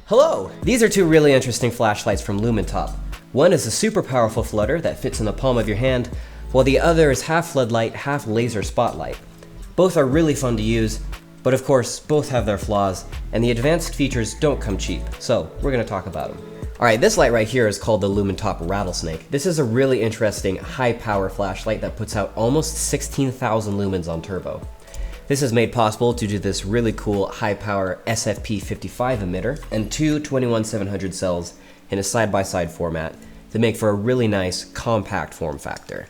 Hello! These are two really interesting flashlights from Lumintop. One is a super powerful flutter that fits in the palm of your hand, while the other is half floodlight, half laser spotlight. Both are really fun to use, but of course, both have their flaws, and the advanced features don't come cheap, so we're going to talk about them. Alright, this light right here is called the Lumintop Rattlesnake. This is a really interesting, high-power flashlight that puts out almost 16,000 lumens on turbo. This is made possible due to this really cool high-power SFP55 emitter and two 21700 cells in a side-by-side format that make for a really nice, compact form factor.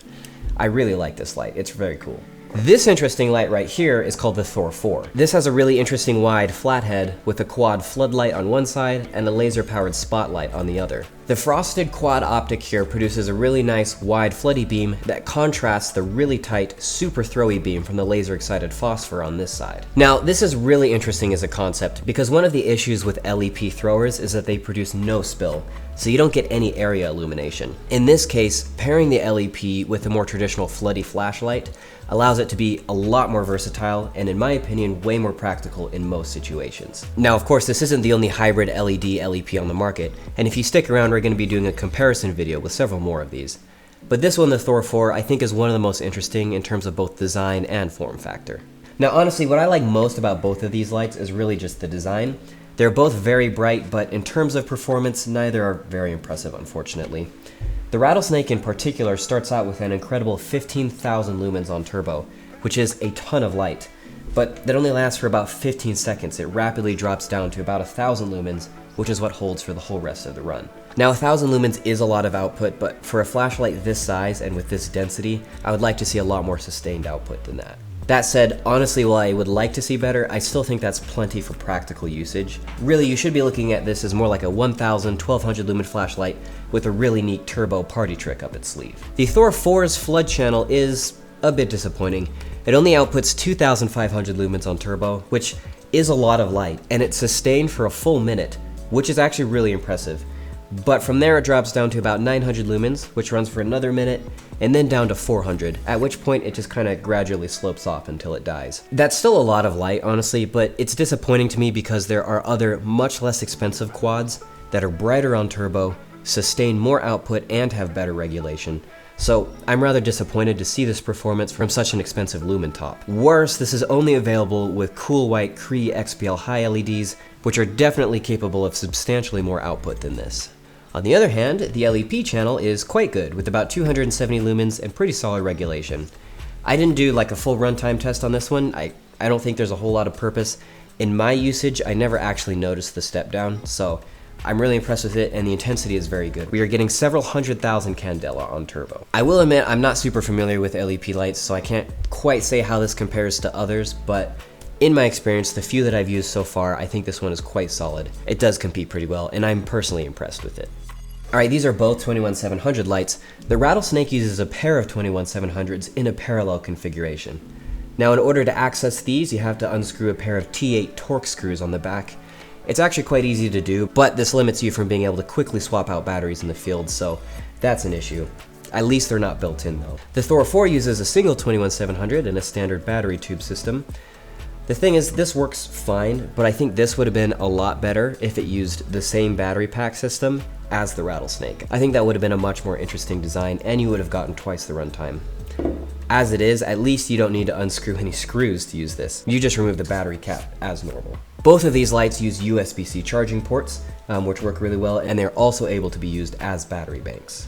I really like this light, it's very cool. This interesting light right here is called the Thor 4. This has a really interesting wide flathead with a quad floodlight on one side and a laser-powered spotlight on the other. The frosted quad optic here produces a really nice wide floody beam that contrasts the really tight, super throwy beam from the laser-excited phosphor on this side. Now, this is really interesting as a concept because one of the issues with LEP throwers is that they produce no spill, so you don't get any area illumination. In this case, pairing the LEP with a more traditional floody flashlight allows it to be a lot more versatile and, in my opinion, way more practical in most situations. Now, of course, this isn't the only hybrid LED LEP on the market, and if you stick around, we're going to be doing a comparison video with several more of these. But this one, the Thor 4, I think is one of the most interesting in terms of both design and form factor. Now, honestly, what I like most about both of these lights is really just the design. They're both very bright, but in terms of performance, neither are very impressive, unfortunately. The Rattlesnake in particular starts out with an incredible 15,000 lumens on turbo, which is a ton of light, but that only lasts for about 15 seconds. It rapidly drops down to about 1,000 lumens, which is what holds for the whole rest of the run. Now, 1,000 lumens is a lot of output, but for a flashlight this size and with this density, I would like to see a lot more sustained output than that. That said, honestly, while I would like to see better, I still think that's plenty for practical usage. Really, you should be looking at this as more like a 1,000, 1,200 lumen flashlight with a really neat turbo party trick up its sleeve. The Thor 4's flood channel is a bit disappointing. It only outputs 2,500 lumens on turbo, which is a lot of light, and it's sustained for a full minute, which is actually really impressive. But from there it drops down to about 900 lumens, which runs for another minute, and then down to 400, at which point it just kind of gradually slopes off until it dies. That's still a lot of light, honestly, but it's disappointing to me because there are other much less expensive quads that are brighter on turbo, sustain more output, and have better regulation. So I'm rather disappointed to see this performance from such an expensive Lumintop. Worse, this is only available with cool white Cree XPL high LEDs, which are definitely capable of substantially more output than this. On the other hand, the LEP channel is quite good, with about 270 lumens and pretty solid regulation. I didn't do like a full runtime test on this one. I don't think there's a whole lot of purpose. In my usage, I never actually noticed the step down, so I'm really impressed with it, and the intensity is very good. We are getting several 100,000 candela on turbo. I will admit I'm not super familiar with LEP lights, so I can't quite say how this compares to others, but in my experience, the few that I've used so far, I think this one is quite solid. It does compete pretty well, and I'm personally impressed with it. Alright, these are both 21700 lights. The Rattlesnake uses a pair of 21700s in a parallel configuration. Now, in order to access these, you have to unscrew a pair of T8 Torx screws on the back. It's actually quite easy to do, but this limits you from being able to quickly swap out batteries in the field, so that's an issue. At least they're not built in though. The Thor 4 uses a single 21700 and a standard battery tube system. The thing is, this works fine, but I think this would have been a lot better if it used the same battery pack system as the Rattlesnake. I think that would have been a much more interesting design, and you would have gotten twice the runtime. As it is, at least you don't need to unscrew any screws to use this. You just remove the battery cap as normal. Both of these lights use USB-C charging ports, which work really well, and they're also able to be used as battery banks.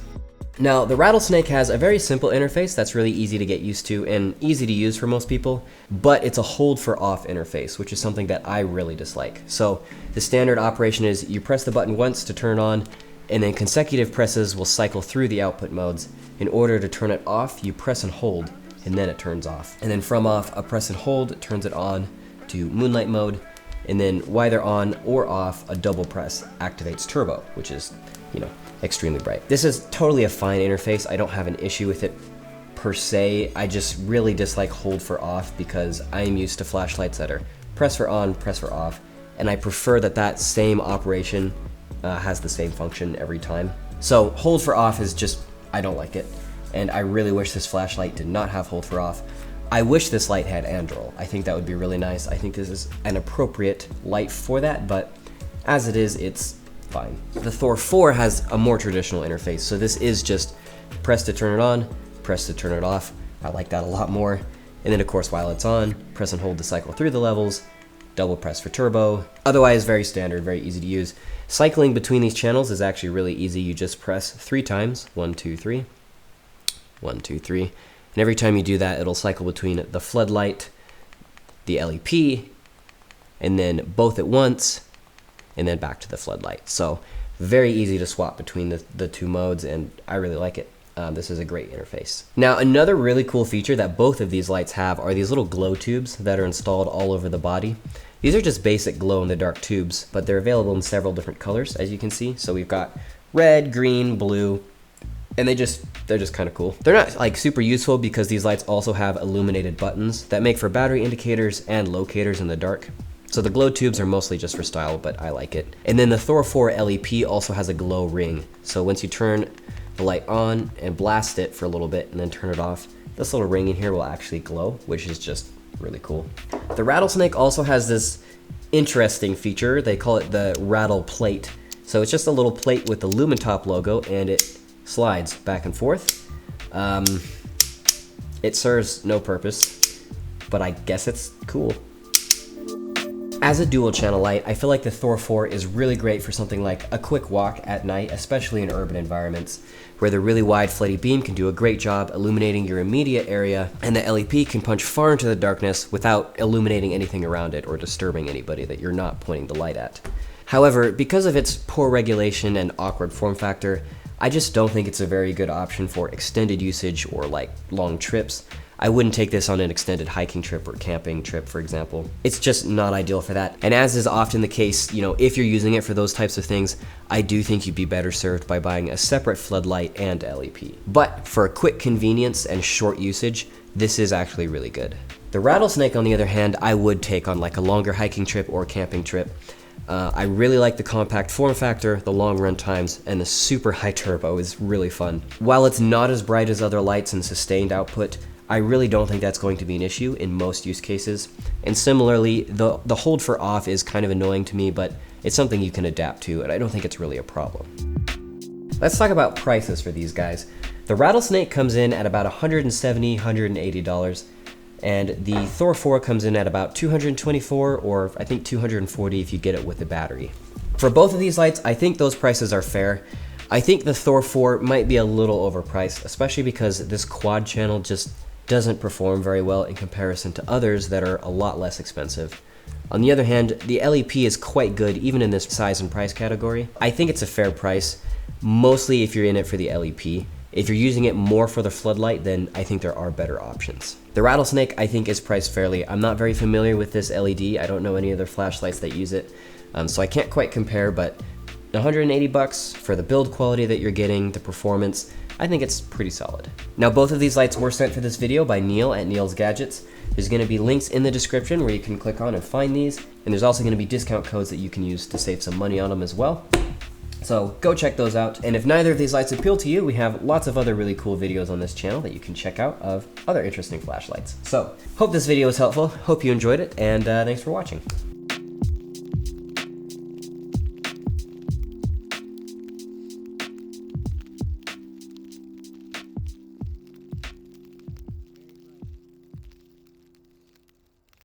Now, the Rattlesnake has a very simple interface that's really easy to get used to and easy to use for most people, but it's a hold for off interface, which is something that I really dislike. So the standard operation is you press the button once to turn on, and then consecutive presses will cycle through the output modes. In order to turn it off, you press and hold, and then it turns off. And then from off, a press and hold turns it on to moonlight mode, and then either on or off, a double press activates turbo, which is, extremely bright. This is totally a fine interface. I don't have an issue with it per se. I just really dislike hold for off because I am used to flashlights that are press for on, press for off, and I prefer that same operation has the same function every time. So hold for off is just, I don't like it, and I really wish this flashlight did not have hold for off. I wish this light had androll. I think that would be really nice. I think this is an appropriate light for that, but As it is, it's fine. The Thor 4 has a more traditional interface, so this is just press to turn it on, press to turn it off. I like that a lot more. And then of course while it's on, press and hold to cycle through the levels, double press for turbo. Otherwise, very standard, very easy to use. Cycling between these channels is actually really easy. You just press 3 times, 1, 2, 3, 1, 2, 3. And every time you do that, it'll cycle between the floodlight, the LEP, and then both at once, and then back to the floodlight. So very easy to swap between the two modes, and I really like it. This is a great interface. Now, another really cool feature that both of these lights have are these little glow tubes that are installed all over the body. These are just basic glow-in-the-dark tubes, but they're available in several different colors, as you can see. So we've got red, green, blue, and they're just kind of cool. They're not like super useful because these lights also have illuminated buttons that make for battery indicators and locators in the dark. So the glow tubes are mostly just for style, but I like it. And then the Thor 4 LEP also has a glow ring. So once you turn the light on and blast it for a little bit and then turn it off, this little ring in here will actually glow, which is just really cool. The Rattlesnake also has this interesting feature. They call it the Rattle Plate. So it's just a little plate with the Lumentop logo, and it slides back and forth. It serves no purpose, but I guess it's cool. As a dual channel light, I feel like the Thor 4 is really great for something like a quick walk at night, especially in urban environments, where the really wide floody beam can do a great job illuminating your immediate area, and the LEP can punch far into the darkness without illuminating anything around it or disturbing anybody that you're not pointing the light at. However, because of its poor regulation and awkward form factor, I just don't think it's a very good option for extended usage or like long trips. I wouldn't take this on an extended hiking trip or camping trip, for example. It's just not ideal for that. And as is often the case, you know, if you're using it for those types of things, I do think you'd be better served by buying a separate floodlight and LEP. But for a quick convenience and short usage, this is actually really good. The Rattlesnake, on the other hand, I would take on like a longer hiking trip or camping trip. I really like the compact form factor, the long run times, and the super high turbo is really fun. While it's not as bright as other lights and sustained output, I really don't think that's going to be an issue in most use cases. And similarly, the hold for off is kind of annoying to me, but it's something you can adapt to, and I don't think it's really a problem. Let's talk about prices for these guys. The Rattlesnake comes in at about $170, $180, and the Thor 4 comes in at about $224, or I think $240 if you get it with the battery. For both of these lights, I think those prices are fair. I think the Thor 4 might be a little overpriced, especially because this quad channel just doesn't perform very well in comparison to others that are a lot less expensive. On the other hand, the LEP is quite good even in this size and price category. I think it's a fair price, mostly if you're in it for the LEP. If you're using it more for the floodlight, then I think there are better options. The Rattlesnake, I think, is priced fairly. I'm not very familiar with this LED. I don't know any other flashlights that use it, so I can't quite compare, but $180 for the build quality that you're getting, the performance, I think it's pretty solid. Now, both of these lights were sent for this video by Neal at Nealsgadgets. There's going to be links in the description where you can click on and find these, and there's also going to be discount codes that you can use to save some money on them as well. So go check those out, and if neither of these lights appeal to you, we have lots of other really cool videos on this channel that you can check out of other interesting flashlights. So, hope this video was helpful, hope you enjoyed it, and thanks for watching.